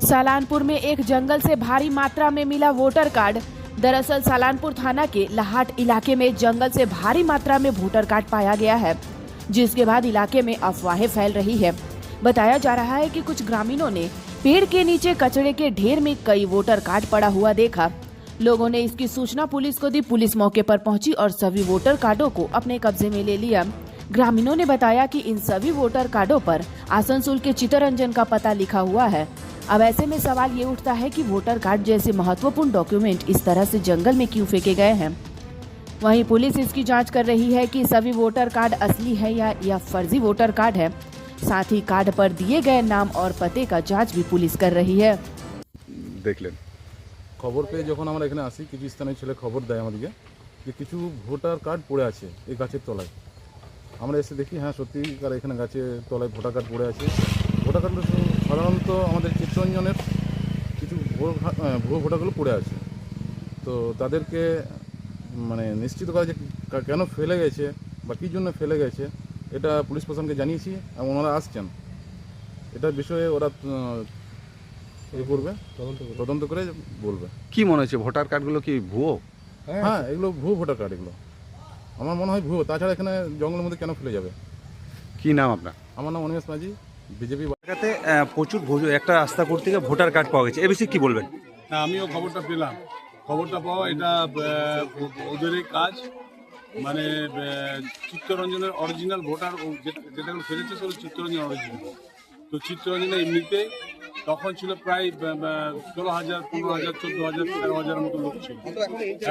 सालानपुर में एक जंगल से भारी मात्रा में मिला वोटर कार्ड। दरअसल सालानपुर थाना के लाहाट इलाके में जंगल से भारी मात्रा में वोटर कार्ड पाया गया है, जिसके बाद इलाके में अफवाहें फैल रही है। बताया जा रहा है कि कुछ ग्रामीणों ने पेड़ के नीचे कचरे के ढेर में कई वोटर कार्ड पड़ा हुआ देखा। लोगों ने इसकी सूचना पुलिस को दी। पुलिस मौके पर पहुंची और सभी वोटर कार्डों को अपने कब्जे में ले लिया। ग्रामीणों ने बताया कि इन सभी वोटर कार्डों पर आसनसोल के चित्तरंजन का पता लिखा हुआ है। अब ऐसे में सवाल ये उठता है कि वोटर कार्ड जैसे महत्वपूर्ण डॉक्यूमेंट इस तरह से जंगल में क्यों फेंके गए हैं। वहीं पुलिस इसकी जांच कर रही है कि सभी वोटर कार्ड असली है या फर्जी वोटर कार्ड है। साथ ही कार्ड पर दिए गए नाम और पते का जांच भी पुलिस कर रही है। দেখলেন খবর পেয়ে যখন আমরা এখানে আসি, কিছু স্থানীয় ছেলে খবর দেয় আমাদেরকে যে কিছু ভোটার কার্ড পড়ে আছে এই গাছের তলায়। আমরা এসে দেখি হ্যাঁ সত্যিকার এখানে গাছের তলায় ভোটার কার্ড পড়ে আছে। ভোটার কার্ডগুলো সাধারণত আমাদের চিত্তরঞ্জনের কিছু ভুয়ো ভোটারগুলো পড়ে আছে। তো তাদেরকে মানে নিশ্চিত করা যে কেন ফেলে গেছে বা কী জন্য ফেলে গেছে এটা পুলিশ প্রশাসনকে জানিয়েছি এবং ওনারা আসছেন। এটার বিষয়ে ওরা করবে, তদন্ত করে বলবে। কি মনে হচ্ছে ভোটার কার্ডগুলো কি ভুয়ো? হ্যাঁ, এগুলো ভুয়ো ভোটার কার্ড। এগুলো আমার মনে হয় ভুয়ো। তাছাড়া এখানে জঙ্গলের মধ্যে কেন ফেলে যাবে? কি নাম আপনার? আমার নাম অনিমেষ মাঝি, বিজেপি। এলাকাতে প্রচুর একটা রাস্তা করতে গিয়ে ভোটার কার্ড পাওয়া গেছে, এ বিষয়ে কি বলবেন? হ্যাঁ, আমিও খবরটা পেলাম। খবরটা পাওয়া এটা ওদেরই কাজ। মানে চিত্তরঞ্জনের অরিজিনাল ভোটার যেটা ফেলেছে সেগুলো চিত্তরঞ্জন অরিজিনাল। তো চিত্তরঞ্জনে এমনিতে তখন ছিল প্রায় 16,000, 15,000, 14,000, 13,000 মতো লোক ছিল।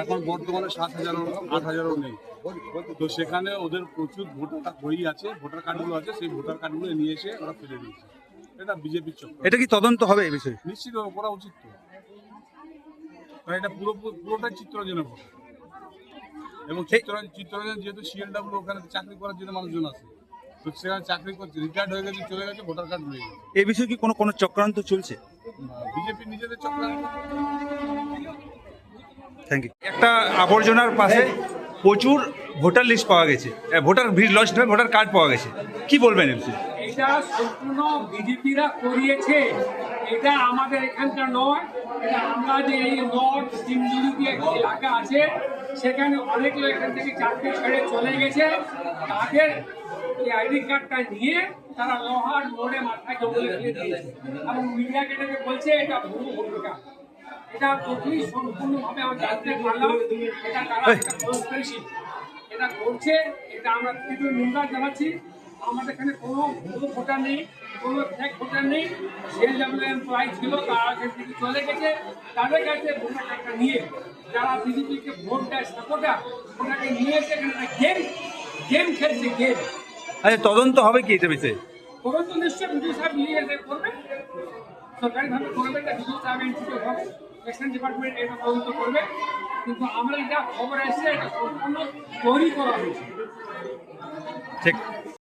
এখন বর্তমানে 7,000, 8,000ও নেই। তো সেখানে ওদের প্রচুর ভোটার বই আছে, ভোটার কার্ডগুলো আছে, সেই ভোটার কার্ডগুলো নিয়ে এসে ওরা ফেলে দিয়েছে। এটা বিজেপির চক্র। এটা কি তদন্ত হবে এই বিষয়ে? নিশ্চিত করা উচিত তো। কারণ এটা পুরোটাই চিত্তরঞ্জনের ভোট। এবং চিত্তরঞ্জন যেহেতু সিএলডব্লিউ ওখানে চাকরি করার জন্য মানুষজন আছে, তো সেখানে চাকরি করছে, রিটায়ার্ড হয়ে গেছে, চলে গেছে, ভোটার কার্ড রয়ে গেছে। এই বিষয়ে কি কোনো চক্রান্ত চলছে? বিজেপি নিজেদের চক্রান্ত। Thank you. একটা আবর্জনার পাশে প্রচুর ভোটার লিস্ট পাওয়া গেছে, ভোটার লিস্ট নয়, ভোটার কার্ড পাওয়া গেছে, কি বলবেন এই বিষয়ে? এটা সম্পূর্ণ বিজেপিরা করিয়েছে। এটা আমাদের এখানকার নয়। এটা আমরা যে এই নর্থ সিমজুরি এলাকা আছে, সেখানে অনেক লোক এখান থেকে চাকরি ছেড়ে চলে গেছে। তাদের এই আইডি কার্ডটা নিয়ে তারা লোহার মোড়ে মাথায় জঙ্গলে ফেলে দিয়েছে এবং মিডিয়াকে এটাকে বলছে এটা ভুয়ো ভোটার কার্ড। এটা টোটালি সম্পূর্ণভাবে আমরা জানতে পারলাম এটা তারা একটা কনস্পিরেসি এটা করছে। এটা আমরা তীব্র নিন্দা জানাচ্ছি। আমাদের এখানে কোনো ভুয়ো ভোটার নেই, কোনো ফেক ভোটার নেই। সিএলডব্লিউ এমপ্লয়ি ছিল, তারা এখান থেকে চলে গেছে। তাদের কাছে ভোটার কার্ডটা নিয়ে যারা বিজেপিকে ভোট দেয় সাপোর্টার, ওনাকে নিয়ে এসে এখানে গেম খেলছে, গেম। আচ্ছা, তদন্ত হবে কি এটা বিষয়ে? তদন্ত নিশ্চয়ই বিজু সাহেব নিয়ে এসে করবে, সরকারিভাবে করবে। এটা বিজু সাহেব ইনস্টিটিউট হবে, ইলেকশন ডিপার্টমেন্ট এটা তদন্ত করবে। কিন্তু আমরা এটা খবর আসছে এটা সম্পূর্ণ তৈরি করা হয়েছে। ঠিক।